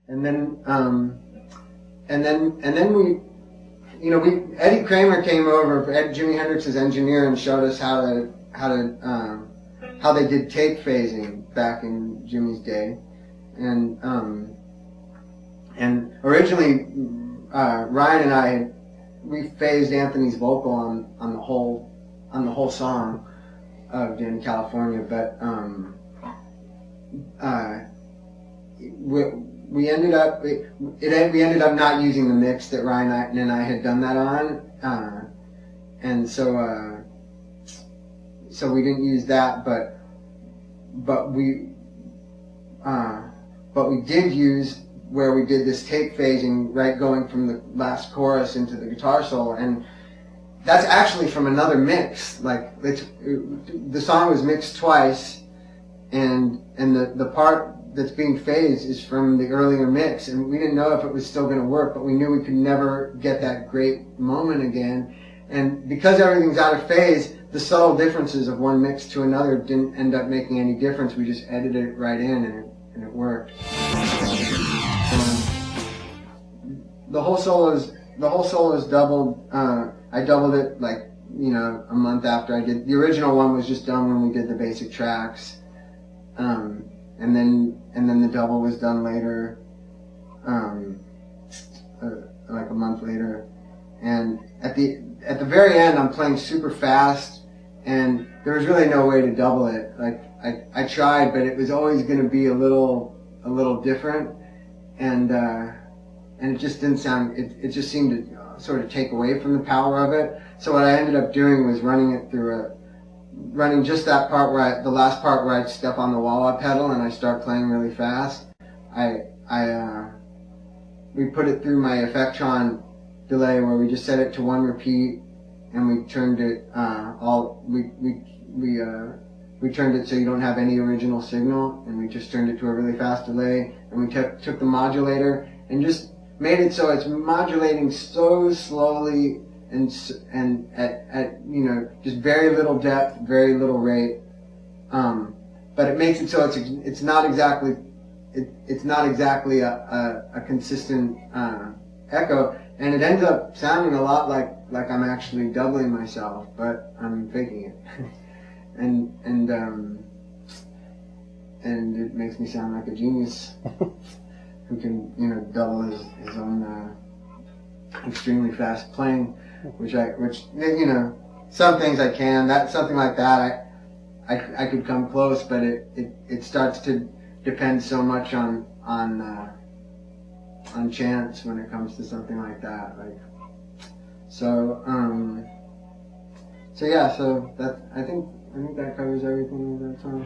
and then we, Eddie Kramer came over, Jimi Hendrix's engineer, and showed us how they did tape phasing back in Jimmy's day, and originally Ryan and I we phased Anthony's vocal on the whole song of Dani California, but we ended up not using the mix that Ryan and I had done that on, and so we didn't use that, but we did use where we did this tape phasing, right, going from the last chorus into the guitar solo, and that's actually from another mix. Like the song was mixed twice, and the part that's being phased is from the earlier mix, and we didn't know if it was still going to work, but we knew we could never get that great moment again. And because everything's out of phase, the subtle differences of one mix to another didn't end up making any difference. We just edited it right in, and it worked. The whole solo is doubled. I doubled it like a month after I did the original one. Was just done when we did the basic tracks, and then the double was done later, like a month later. And at the very end, I'm playing super fast, and there was really no way to double it. Like I tried, but it was always going to be a little different, and it just didn't sound. It just seemed to sort of take away from the power of it. So what I ended up doing was running just that part the last part where I step on the wah-wah pedal and I start playing really fast. We put it through my Effectron delay where we just set it to 1 repeat, and we turned it we turned it so you don't have any original signal, and we just turned it to a really fast delay, and we took the modulator and just made it so it's modulating so slowly and at just very little depth, very little rate, but it makes it so it's not exactly a consistent echo, and it ends up sounding a lot like I'm actually doubling myself, but I'm faking it. and it makes me sound like a genius who can double his own extremely fast playing, which some things I can, something like that I could come close, but it starts to depend so much on chance when it comes to something like that. So that I think that covers everything in that song.